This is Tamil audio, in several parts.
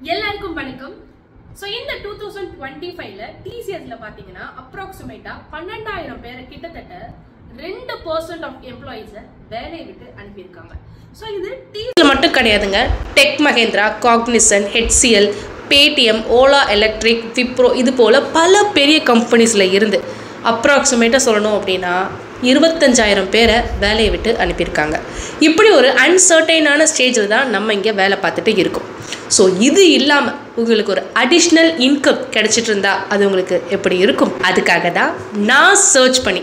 எல்லாருக்கும் வணக்கம். சோ இந்த 2025ல TCSல பாத்தீங்கன்னா அப்ராக்ஸிமேட்டா 12000 பேரை கிட்டத்தட்ட 2% ஆஃப் எம்ப்ளாயீஸ வேலையை விட்டு அனுப்பியிருக்காங்க. சோ இது TCSல மட்டும் கிடையாதுங்க. Tech Mahindra, Cognizant, HCL, Paytm, Ola electric, Wipro இது போல பல பெரிய கம்பெனிஸ்ல இருந்து அப்ராக்சிமேட்டாக சொல்லணும் அப்படின்னா 25000 பேரை வேலையை விட்டு அனுப்பியிருக்காங்க. இப்படி ஒரு அன்சர்டைனான ஸ்டேஜில் தான் நம்ம இங்கே வேலை பார்த்துட்டு இருக்கோம். ஸோ இது இல்லாமல் உங்களுக்கு ஒரு அடிஷ்னல் இன்கம் கிடைச்சிட்டு இருந்தா அது உங்களுக்கு எப்படி இருக்கும்? அதுக்காக தான் நான் சர்ச் பண்ணி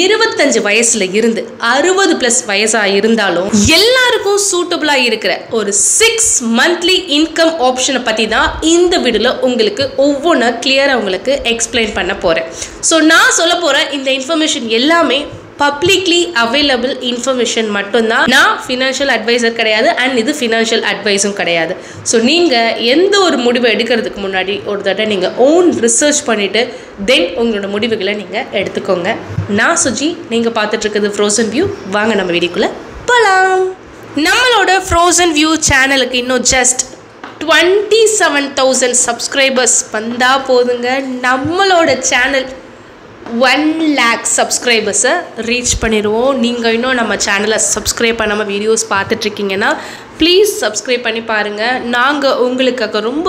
25 வயசுல இருந்து 60+ வயசாக இருந்தாலும் எல்லாருக்கும் சூட்டபிளாக இருக்கிற ஒரு 6 மந்த்லி இன்கம் ஆப்ஷனை பற்றி தான் இந்த வீடியோவில் உங்களுக்கு ஒவ்வொன்றா கிளியராக உங்களுக்கு எக்ஸ்பிளைன் பண்ண போகிறேன். ஸோ நான் சொல்ல போகிற இந்த இன்ஃபர்மேஷன் எல்லாமே பப்ளிக்லி அவைலபிள் இன்ஃபர்மேஷன் மட்டும்தான். நான் ஃபினான்ஷியல் அட்வைசர் கிடையாது அண்ட் இது ஃபினான்ஷியல் அட்வைஸும் கிடையாது. ஸோ நீங்கள் எந்த ஒரு முடிவை எடுக்கிறதுக்கு முன்னாடி ஒரு தடவை நீங்கள் ஓன் ரிசர்ச் பண்ணிவிட்டு தென் உங்களோட முடிவுகளை நீங்கள் எடுத்துக்கோங்க. நான் சுஜி, நீங்கள் பார்த்துட்ருக்குது ஃப்ரோசன் வியூ. வாங்க நம்ம வீடியோக்குள்ளே போகலாம். நம்மளோட ஃப்ரோசன் வியூ சேனலுக்கு இன்னும் ஜஸ்ட் 27,000 சப்ஸ்கிரைபர்ஸ் வந்தால் போதுங்க. நம்மளோட சேனல் 1 lakh சப்ஸ்கிரைபர்ஸை ரீச் பண்ணிடுவோம். நீங்கள் இன்னும் நம்ம சேனலை சப்ஸ்கிரைப் பண்ணாமல் வீடியோஸ் பார்த்துட்ருக்கீங்கன்னா ப்ளீஸ் சப்ஸ்கிரைப் பண்ணி பாருங்கள். நாங்கள் உங்களுக்காக ரொம்ப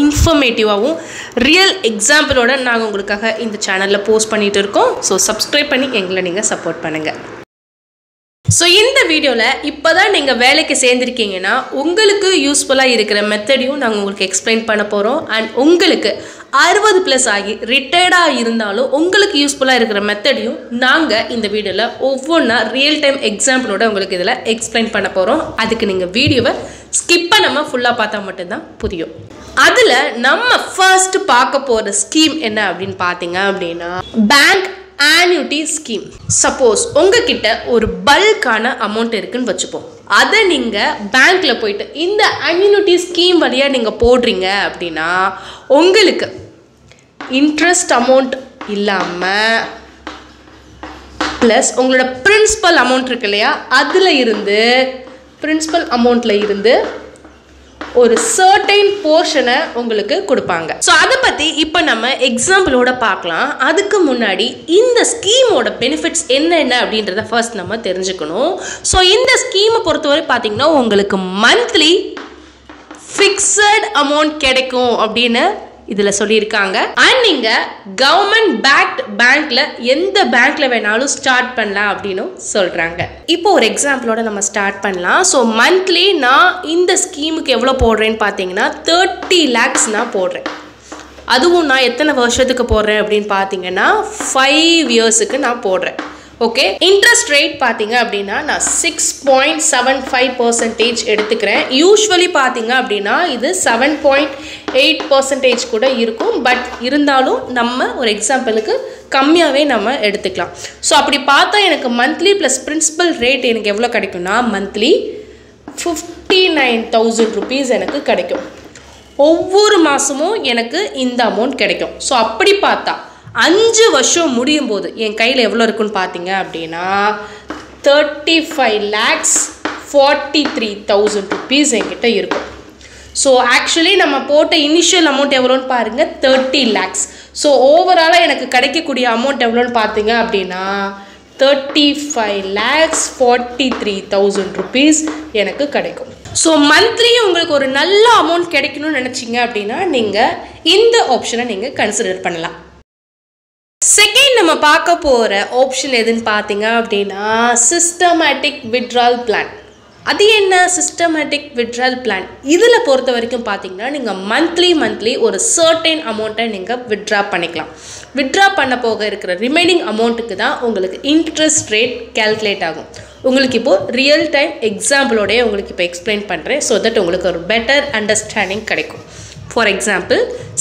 இன்ஃபர்மேட்டிவாகவும் ரியல் எக்ஸாம்பிளோட நாங்கள் உங்களுக்காக இந்த சேனலில் போஸ்ட் பண்ணிகிட்டு இருக்கோம். ஸோ சப்ஸ்கிரைப் பண்ணி எங்களை நீங்கள் சப்போர்ட் பண்ணுங்கள். ஸோ இந்த வீடியோவில் இப்போ தான் நீங்கள் வேலைக்கு சேர்ந்துருக்கீங்கன்னா உங்களுக்கு யூஸ்ஃபுல்லாக இருக்கிற மெத்தடையும் நாங்கள் உங்களுக்கு எக்ஸ்பிளைன் பண்ண போகிறோம். அண்ட் உங்களுக்கு 60+ ஆகி ரிட்டையர்டாக இருந்தாலும் உங்களுக்கு யூஸ்ஃபுல்லாக இருக்கிற மெத்தடையும் நாங்கள் இந்த வீடியோவில் ஒவ்வொன்றா ரியல் டைம் எக்ஸாம்பிளோட உங்களுக்கு இதில் எக்ஸ்பிளைன் பண்ண போகிறோம். அதுக்கு நீங்கள் வீடியோவை ஸ்கிப் பண்ணாமல் ஃபுல்லாக பார்த்தா மட்டும்தான் புரியும். அதில் நம்ம ஃபர்ஸ்ட் பார்க்க போகிற ஸ்கீம் என்ன அப்படின்னு பார்த்தீங்க அப்படின்னா பேங்க் ஆன்யூட்டி ஸ்கீம். சப்போஸ் உங்ககிட்ட ஒரு பல்கான அமௌண்ட் இருக்குன்னு வச்சுப்போம். அதை நீங்கள் பேங்க்கில் போயிட்டு இந்த அன்யூட்டி ஸ்கீம் வழியாக நீங்கள் போடுறீங்க அப்படின்னா உங்களுக்கு இன்ட்ரெஸ்ட் அமௌண்ட் இல்லாமல் ப்ளஸ் உங்களோட பிரின்சிபல் அமௌண்ட் இருக்கு இல்லையா, அதில் இருந்து பிரின்சிபல் அமௌண்ட்டில் இருந்து ஒரு சர்டைன் போர்ஷனை உங்களுக்கு கொடுப்பாங்க. ஸோ அதை பற்றி இப்போ நம்ம எக்ஸாம்பிளோட பார்க்கலாம். அதுக்கு முன்னாடி இந்த ஸ்கீமோட பெனிஃபிட்ஸ் என்னென்ன அப்படின்றத ஃபர்ஸ்ட் நம்ம தெரிஞ்சுக்கணும். ஸோ இந்த ஸ்கீமை பொறுத்தவரை பார்த்தீங்கன்னா உங்களுக்கு மந்த்லி ஃபிக்ஸட் அமௌண்ட் கிடைக்கும் அப்படின்னு இதில் சொல்லியிருக்காங்க. அண்ட் நீங்கள் கவர்மெண்ட் பேக்ட் பேங்க்ல எந்த பேங்க்ல வேணாலும் ஸ்டார்ட் பண்ணலாம் அப்படின்னு சொல்கிறாங்க. இப்போ ஒரு எக்ஸாம்பிளோட நம்ம ஸ்டார்ட் பண்ணலாம். ஸோ மந்த்லி நான் இந்த ஸ்கீமுக்கு எவ்வளோ போடுறேன்னு பார்த்தீங்கன்னா 30 lakhs நான் போடுறேன். அதுவும் நான் எத்தனை வருஷத்துக்கு போடுறேன் அப்படின்னு பார்த்தீங்கன்னா 5 yearsக்கு நான் போடுறேன். ஓகே, இன்ட்ரெஸ்ட் ரேட் பார்த்தீங்க அப்படின்னா நான் 6.75% எடுத்துக்கிறேன். யூஸ்வலி பார்த்தீங்க அப்படின்னா இது 7.8% கூட இருக்கும். பட் இருந்தாலும் நம்ம ஒரு எக்ஸாம்பிளுக்கு கம்மியாகவே நம்ம எடுத்துக்கலாம். ஸோ அப்படி பார்த்தா எனக்கு மந்த்லி ப்ளஸ் பிரின்சிபல் ரேட் எனக்கு எவ்வளோ கிடைக்கும்னா மந்த்லி 59,000 rupees எனக்கு கிடைக்கும். ஒவ்வொரு மாதமும் எனக்கு இந்த அமௌண்ட் கிடைக்கும். ஸோ அப்படி பார்த்தா 5 வருஷம் முடியும் போது என் கையில் எவ்வளோ இருக்குன்னு பார்த்தீங்க அப்படின்னா 35,43,000 rupees என்கிட்ட இருக்கும். ஸோ ஆக்சுவலி நம்ம போட்ட இனிஷியல் அமௌண்ட் எவ்வளோன்னு பாருங்கள் 30 lakhs. ஸோ ஓவராலாக எனக்கு கிடைக்கக்கூடிய அமௌண்ட் எவ்வளோன்னு பார்த்தீங்க அப்படின்னா 35,43,000 rupees எனக்கு கிடைக்கும். ஸோ மந்த்லி உங்களுக்கு ஒரு நல்ல அமௌண்ட் கிடைக்கணும்னு நினச்சிங்க அப்படின்னா நீங்கள் இந்த ஆப்ஷனை நீங்கள் கன்சிடர் பண்ணலாம். செகண்ட் நம்ம பார்க்க போகிற ஆப்ஷன் எதுன்னு பார்த்தீங்க அப்படின்னா சிஸ்டமேட்டிக் வித்ட்ரால் பிளான். அது என்ன சிஸ்டமேட்டிக் வித்ட்ரால் பிளான்? இதில் பொறுத்த வரைக்கும் பார்த்தீங்கன்னா நீங்கள் மந்த்லி ஒரு சர்டைன் அமௌண்ட்டை நீங்கள் வித்ட்ரா பண்ணிக்கலாம். வித்ட்ரா பண்ண போக இருக்கிற ரிமைனிங் அமௌண்ட்டுக்கு தான் உங்களுக்கு இன்ட்ரெஸ்ட் ரேட் கேல்குலேட் ஆகும். உங்களுக்கு இப்போது ரியல் டைம் எக்ஸாம்பிளோடய உங்களுக்கு இப்போ எக்ஸ்பிளைன் பண்ணுறேன். ஸோ தட் உங்களுக்கு ஒரு பெட்டர் அண்டர்ஸ்டாண்டிங் கிடைக்கும். ஃபார் எக்ஸாம்பிள்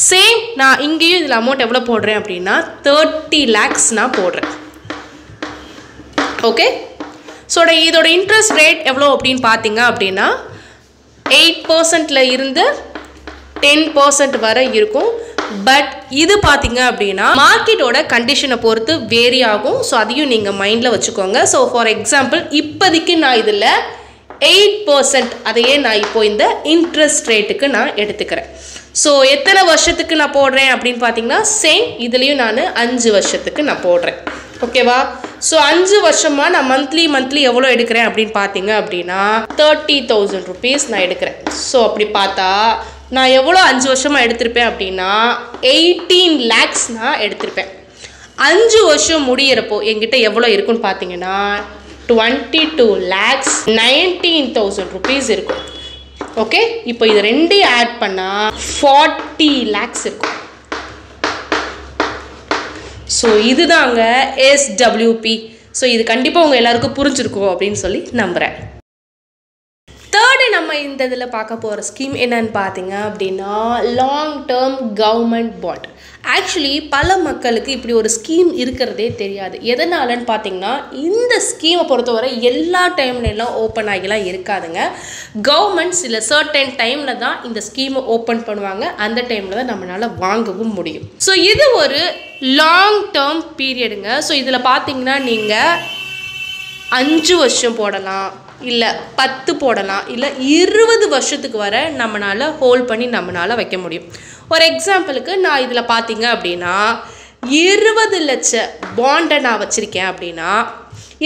சேம் நான் இங்கேயும் இதில் அமௌண்ட் எவ்வளோ போடுறேன் அப்படின்னா 30 lakhs நான் போடுறேன். ஓகே, ஸோ இதோட இன்ட்ரெஸ்ட் ரேட் எவ்வளோ அப்படின்னு பார்த்தீங்க அப்படின்னா 8% இருந்து 10% வரை இருக்கும். பட் இது பார்த்தீங்க அப்படின்னா மார்க்கெட்டோட கண்டிஷனை பொறுத்து வேரி ஆகும். ஸோ அதையும் நீங்கள் மைண்டில் வச்சுக்கோங்க. ஸோ ஃபார் எக்ஸாம்பிள் இப்போதைக்கு நான் இதில் 8%. அதையே நான் இப்போ இந்த இன்ட்ரெஸ்ட் ரேட்டுக்கு நான் எடுத்துக்கிறேன். ஸோ எத்தனை வருஷத்துக்கு நான் போடுறேன் அப்படின்னு பார்த்தீங்கன்னா சேம் இதுலேயும் நான் 5 வருஷத்துக்கு நான் போடுறேன். ஓகேவா? ஸோ 5 வருஷமாக நான் மந்த்லி எவ்வளோ எடுக்கிறேன் அப்படின்னு பார்த்தீங்க அப்படின்னா 30,000 rupees நான் எடுக்கிறேன். ஸோ அப்படி பார்த்தா நான் எவ்வளோ 5 வருஷமாக எடுத்திருப்பேன் அப்படின்னா 18 lakhs நான் எடுத்திருப்பேன். 5 வருஷம் முடியிறப்போ என்கிட்ட எவ்வளோ இருக்குன்னு பார்த்தீங்கன்னா 22,19,000 rupees இருக்கும். ஓகே, இப்போ இது ரெண்டையும் ஆட் பண்ணால் 40 lakhs இருக்கும். ஸோ இதுதாங்க SWP. ஸோ இது கண்டிப்பாக உங்கள் எல்லாருக்கும் புரிஞ்சிருக்கும் அப்படின்னு சொல்லி நம்புகிறேன். தேர்டு நம்ம இந்த இதில் பார்க்க போகிற ஸ்கீம் என்னன்னு பார்த்தீங்க அப்படின்னா long term government bond. Actually பல மக்களுக்கு இப்படி ஒரு ஸ்கீம் இருக்கிறதே தெரியாது. எதனாலன்னு பார்த்தீங்கன்னா இந்த ஸ்கீமை பொறுத்தவரை எல்லா டைம்லாம் ஓப்பன் ஆகிலாம் இருக்காதுங்க. கவர்மெண்ட் சில சர்டன் டைமில் தான் இந்த ஸ்கீமை ஓப்பன் பண்ணுவாங்க. அந்த டைமில் தான் நம்மளால் வாங்கவும் முடியும். ஸோ இது ஒரு லாங் டேர்ம் பீரியடுங்க. ஸோ இதில் பார்த்தீங்கன்னா நீங்கள் 5 வருஷம் போடலாம், இல்லை 10 போடலாம், இல்லை 20 வருஷத்துக்கு வர நம்மளால் ஹோல்ட் பண்ணி நம்மளால் வைக்க முடியும். ஒரு எக்ஸாம்பிளுக்கு நான் இதில் பார்த்தீங்க அப்படின்னா 20 லட்சம் பாண்டை நான் வச்சுருக்கேன் அப்படின்னா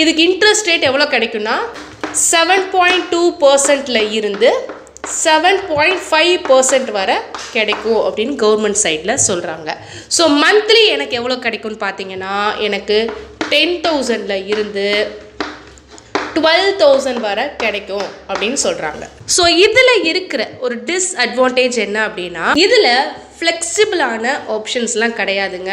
இதுக்கு இன்ட்ரெஸ்ட் ரேட் எவ்வளோ கிடைக்குன்னா 7.2% இருந்து 7.5% வரை கிடைக்கும் அப்படின்னு கவர்மெண்ட் சைடில் சொல்கிறாங்க. ஸோ மந்த்லி எனக்கு எவ்வளோ கிடைக்கும்னு பார்த்தீங்கன்னா எனக்கு 10,000 இருந்து 12,000 வரை கிடைக்கும் அப்படின்னு சொல்கிறாங்க. ஸோ இதில் இருக்கிற ஒரு டிஸ்அட்வான்டேஜ் என்ன அப்படின்னா இதில் ஃப்ளெக்சிபிளான ஆப்ஷன்ஸ்லாம் கிடையாதுங்க.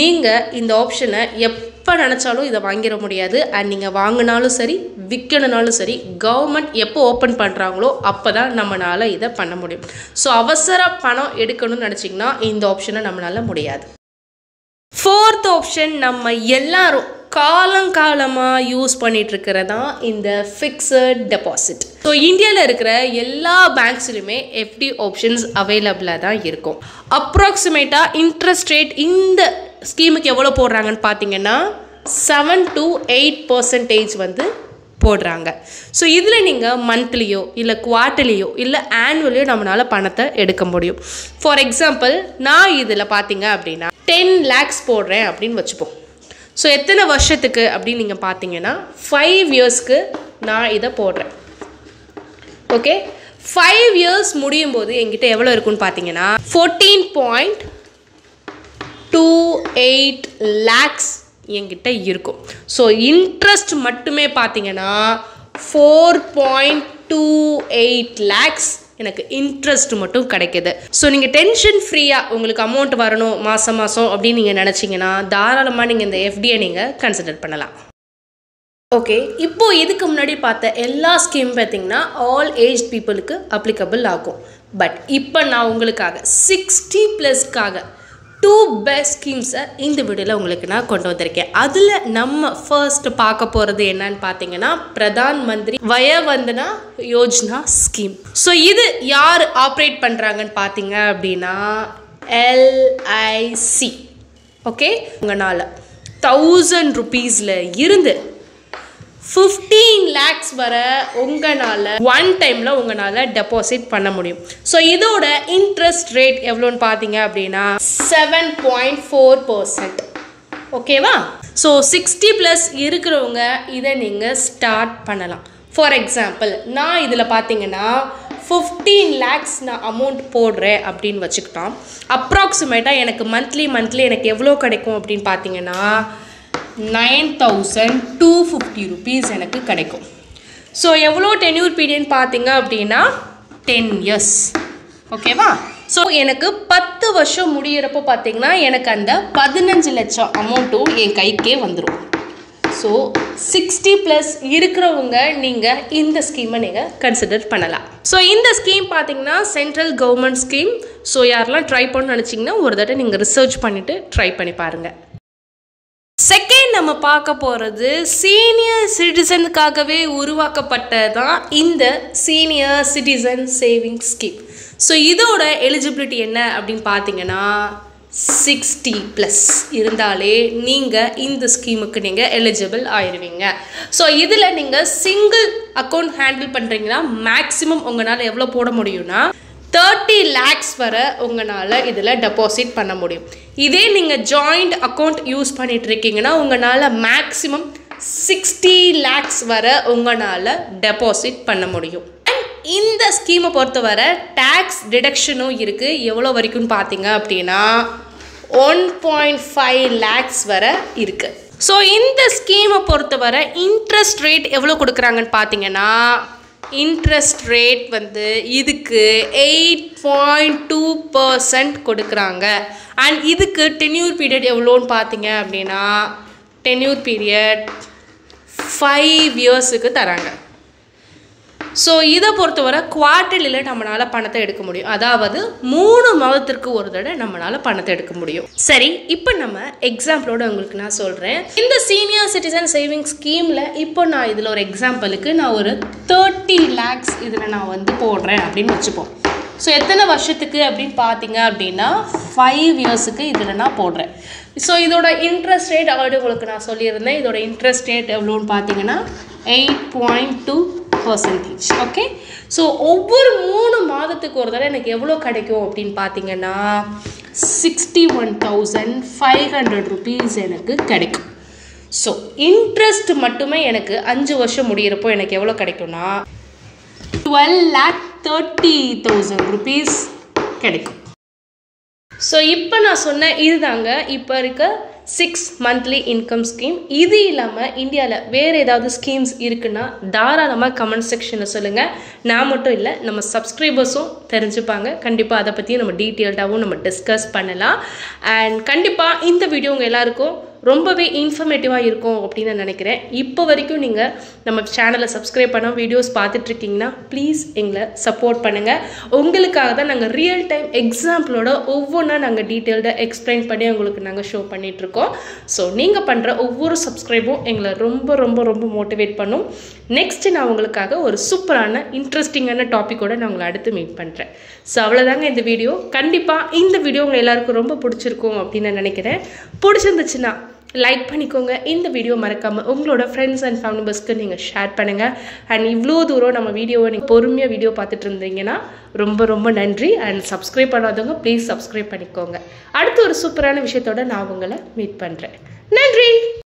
நீங்கள் இந்த ஆப்ஷனை எப்போ நினச்சாலும் இதை வாங்கிட முடியாது. அண்ட் நீங்கள் வாங்கினாலும் சரி விற்கணுனாலும் சரி கவர்மெண்ட் எப்போ ஓப்பன் பண்ணுறாங்களோ அப்போ தான் நம்மளால் இதை பண்ண முடியும். ஸோ அவசர பணம் எடுக்கணும்னு நினச்சிங்கன்னா இந்த ஆப்ஷனை நம்மளால் முடியாது. ஃபோர்த் ஆப்ஷன் நம்ம எல்லாரும் காலங்காலமாக யூஸ் பண்ணிட்டு இருக்கிறதா இந்த ஃபிக்ஸட் டெபாசிட். ஸோ இந்தியாவில் இருக்கிற எல்லா பேங்க்ஸ்லையுமே எஃப்டி ஆப்ஷன்ஸ் அவைலபிளாக தான் இருக்கும். அப்ராக்சிமேட்டாக இன்ட்ரெஸ்ட் ரேட் இந்த ஸ்கீமுக்கு எவ்வளோ போடுறாங்கன்னு பார்த்தீங்கன்னா 7 to 8% வந்து போடுறாங்க. ஸோ இதில் நீங்கள் மந்த்லியோ இல்லை குவார்ட்டர்லியோ இல்லை ஆனுவலியோ நம்மளால் பணத்தை எடுக்க முடியும். ஃபார் எக்ஸாம்பிள் நான் இதில் பார்த்தீங்க அப்படின்னா 10 lakhs போடுறேன் அப்படின்னு வச்சுப்போம். ஸோ எத்தனை வருஷத்துக்கு அப்படின்னு நீங்கள் பார்த்தீங்கன்னா 5 yearsக்கு நான் இதை போடுறேன். ஓகே, 5 years முடியும் போது என்கிட்ட எவ்வளோ இருக்குன்னு பார்த்தீங்கன்னா 14.28 lakhs என்கிட்ட இருக்கும். ஸோ இன்ட்ரெஸ்ட் மட்டுமே பார்த்தீங்கன்னா 4.28 lakhs எனக்கு இன்ட்ரெஸ்ட் மட்டும் கிடைக்கிது. ஸோ நீங்கள் டென்ஷன் ஃப்ரீயாக உங்களுக்கு அமௌண்ட் வரணும் மாதம் அப்படின்னு நீங்கள் நினச்சிங்கன்னா தாராளமாக நீங்கள் இந்த எஃப்டியை நீங்கள் கன்சிடர் பண்ணலாம். ஓகே, இப்போது இதுக்கு முன்னாடி பார்த்த எல்லா ஸ்கீம் பார்த்தீங்கன்னா ஆல் ஏஜ் பீப்புளுக்கு அப்ளிகபிள் ஆகும். பட் இப்போ நான் உங்களுக்காக 60+க்காக 2 பெஸ்ட் ஸ்கீம்ஸை இந்த வீடியோவில் உங்களுக்கு நான் கொண்டு வந்திருக்கேன். அதில் நம்ம ஃபர்ஸ்ட் பார்க்க போகிறது என்னன்னு பார்த்தீங்கன்னா பிரதான் மந்திரி வயவந்தனா யோஜனா ஸ்கீம். ஸோ இது யார் ஆப்ரேட் பண்ணுறாங்கன்னு பார்த்தீங்க அப்படின்னா LIC. ஓகே, உங்களால் 1000 rupeesல இருந்து 15 lakhs வர உங்களால் ஒன் டைமில் உங்களால் டெபாசிட் பண்ண முடியும். ஸோ இதோட இன்ட்ரெஸ்ட் ரேட் எவ்வளோன்னு பார்த்தீங்க அப்படின்னா 7.4%. ஓகேவா? ஸோ 60+ இருக்கிறவங்க இதை நீங்கள் ஸ்டார்ட் பண்ணலாம். ஃபார் எக்ஸாம்பிள் நான் இதில் பார்த்தீங்கன்னா 15 lakhs நான் அமௌண்ட் போடுறேன் அப்படின்னு வச்சுக்கிட்டோம். அப்ராக்சிமேட்டாக எனக்கு மந்த்லி எனக்கு எவ்வளோ கிடைக்கும் அப்படின்னு பார்த்தீங்கன்னா 9,250 rupees எனக்கு கிடைக்கும். ஸோ எவ்வளோ டென்யூர் பீரியட் பார்த்தீங்க அப்படின்னா 10 years. ஓகேவா? ஸோ எனக்கு 10 வருஷம் முடியிறப்போ பார்த்தீங்கன்னா எனக்கு அந்த 15 லட்சம் அமௌண்ட்டும் என் கைக்கே வந்துடும். ஸோ 60+ இருக்கிறவங்க நீங்கள் இந்த ஸ்கீமை நீங்கள் கன்சிடர் பண்ணலாம். ஸோ இந்த ஸ்கீம் பார்த்தீங்கன்னா சென்ட்ரல் கவர்மெண்ட் ஸ்கீம். ஸோ யாரெல்லாம் ட்ரை பண்ணணும்னு நினச்சிங்கன்னா ஒரு தடவை நீங்கள் ரிசர்ச் பண்ணிவிட்டு ட்ரை பண்ணி பாருங்கள். செகண்ட் நம்ம பார்க்க போகிறது சீனியர் சிட்டிசனுக்காகவே உருவாக்கப்பட்டதான் இந்த senior citizen saving scheme. So இதோட எலிஜிபிலிட்டி என்ன அப்படின்னு பார்த்தீங்கன்னா 60+ இருந்தாலே நீங்கள் இந்த ஸ்கீமுக்கு நீங்கள் எலிஜிபிள் ஆயிடுவீங்க. ஸோ இதில் நீங்கள் சிங்கிள் அக்கௌண்ட் ஹேண்டில் பண்ணுறீங்கன்னா மேக்ஸிமம் உங்களால் எவ்வளோ போட முடியும்னா 30 lakhs வரை உங்களால் இதில் டெபாசிட் பண்ண முடியும். இதே நீங்கள் ஜாயிண்ட் அக்கௌண்ட் யூஸ் பண்ணிட்டு இருக்கீங்கன்னா உங்களால் மேக்ஸிமம் 60 lakhs வரை உங்களால் டெபாசிட் பண்ண முடியும். இந்த ஸ்கீமை பொறுத்தவரை டேக்ஸ் டிடக்ஷனும் இருக்குது. எவ்வளோ வரைக்கும் பார்த்தீங்க அப்படின்னா 1.5 lakhs வரை இருக்குது. ஸோ இந்த ஸ்கீமை பொறுத்தவரை இன்ட்ரெஸ்ட் ரேட் எவ்வளோ கொடுக்குறாங்கன்னு பார்த்தீங்கன்னா இன்ட்ரெஸ்ட் ரேட் வந்து இதுக்கு 8.2% கொடுக்குறாங்க. அண்ட் இதுக்கு டென்யூர் பீரியட் எவ்வளோன்னு பார்த்தீங்க அப்படின்னா டென்யூர் பீரியட் 5 yearsக்கு தராங்க. ஸோ இதை பொறுத்தவரை குவார்ட்டர்லியில் நம்மளால் பணத்தை எடுக்க முடியும். அதாவது 3 மாதத்திற்கு ஒரு தடவை நம்மளால் பணத்தை எடுக்க முடியும். சரி, இப்போ நம்ம எக்ஸாம்பிளோட உங்களுக்கு நான் சொல்கிறேன். இந்த சீனியர் சிட்டிசன் சேவிங் ஸ்கீமில் இப்போ நான் இதில் ஒரு எக்ஸாம்பிளுக்கு நான் ஒரு 30 lakhs இதில் நான் வந்து போடுறேன் அப்படின்னு வச்சுப்போம். ஸோ எத்தனை வருஷத்துக்கு அப்படின்னு பார்த்தீங்க அப்படின்னா 5 yearsக்கு இதில் நான் போடுறேன். ஸோ இதோட இன்ட்ரெஸ்ட் ரேட் ஆல்ரெடி உங்களுக்கு நான் சொல்லியிருந்தேன். இதோட இன்ட்ரெஸ்ட் ரேட் எவ்வளோன்னு பார்த்தீங்கன்னா 8.2%. ஓகே, ஸோ ஒவ்வொரு 3 மாதத்துக்கு ஒரு தடவை எனக்கு எவ்வளோ கிடைக்கும் அப்படின்னு பார்த்தீங்கன்னா 61,500 rupees எனக்கு கிடைக்கும். ஸோ இன்ட்ரெஸ்ட் மட்டுமே எனக்கு 5 வருஷம் முடியிறப்போ எனக்கு எவ்வளோ கிடைக்கும்னா 12,30,000 rupees கிடைக்கும். ஸோ இப்போ நான் சொன்ன இதுதாங்க இப்போ இருக்க 6 monthly இன்கம் ஸ்கீம். இது இல்லாமல் இந்தியாவில் வேறு ஏதாவது ஸ்கீம்ஸ் இருக்குன்னா தாராளமாக கமெண்ட் செக்ஷனில் சொல்லுங்கள். நான் மட்டும் இல்லை, நம்ம சப்ஸ்கிரைபர்ஸும் தெரிஞ்சுப்பாங்க. கண்டிப்பாக அதை பற்றியும் நம்ம டீட்டெயில்டாகவும் நம்ம டிஸ்கஸ் பண்ணலாம். அண்ட் கண்டிப்பாக இந்த வீடியோ உங்கள் எல்லாருக்கும் ரொம்பவே இன்ஃபர்மேட்டிவாக இருக்கும் அப்படின்னு நான் நினைக்கிறேன். இப்போ வரைக்கும் நீங்கள் நம்ம சேனலை சப்ஸ்கிரைப் பண்ண வீடியோஸ் பார்த்துட்ருக்கீங்கன்னா ப்ளீஸ் எங்களை சப்போர்ட் பண்ணுங்கள். உங்களுக்காக தான் நாங்கள் ரியல் டைம் எக்ஸாம்பிளோட ஒவ்வொன்றா நாங்கள் டீட்டெயில்டாக எக்ஸ்பிளைன் பண்ணி உங்களுக்கு நாங்கள் ஷோ பண்ணிகிட்ருக்கோம். ஸோ நீங்கள் பண்ணுற ஒவ்வொரு சப்ஸ்கிரைபும் எங்களை ரொம்ப ரொம்ப ரொம்ப மோட்டிவேட் பண்ணும். நெக்ஸ்ட் நான் உங்களுக்காக ஒரு சூப்பரான இன்ட்ரெஸ்டிங்கான டாப்பிக்கோட நான் உங்களை அடுத்து மீட் பண்ணுறேன். ஸோ அவ்வளோதாங்க இந்த வீடியோ. கண்டிப்பாக இந்த வீடியோ உங்கள் எல்லாருக்கும் ரொம்ப பிடிச்சிருக்கும் அப்படின்னு நான் நினைக்கிறேன். பிடிச்சிருந்துச்சுன்னா லைக் பண்ணிக்கோங்க. இந்த வீடியோ மறக்காமல் உங்களோட ஃப்ரெண்ட்ஸ் அண்ட் ஃபேமிலி மெம்பர்ஸ்க்கு நீங்கள் ஷேர் பண்ணுங்கள். அண்ட் இவ்வளோ தூரம் நம்ம வீடியோவை நீங்கள் பொறுமையாக வீடியோ பார்த்துட்டு இருந்தீங்கன்னா ரொம்ப ரொம்ப நன்றி. அண்ட் சப்ஸ்கிரைப் பண்ணாதவங்க ப்ளீஸ் சப்ஸ்கிரைப் பண்ணிக்கோங்க. அடுத்து ஒரு சூப்பரான விஷயத்தோட நான் உங்களை மீட் பண்ணுறேன். நன்றி.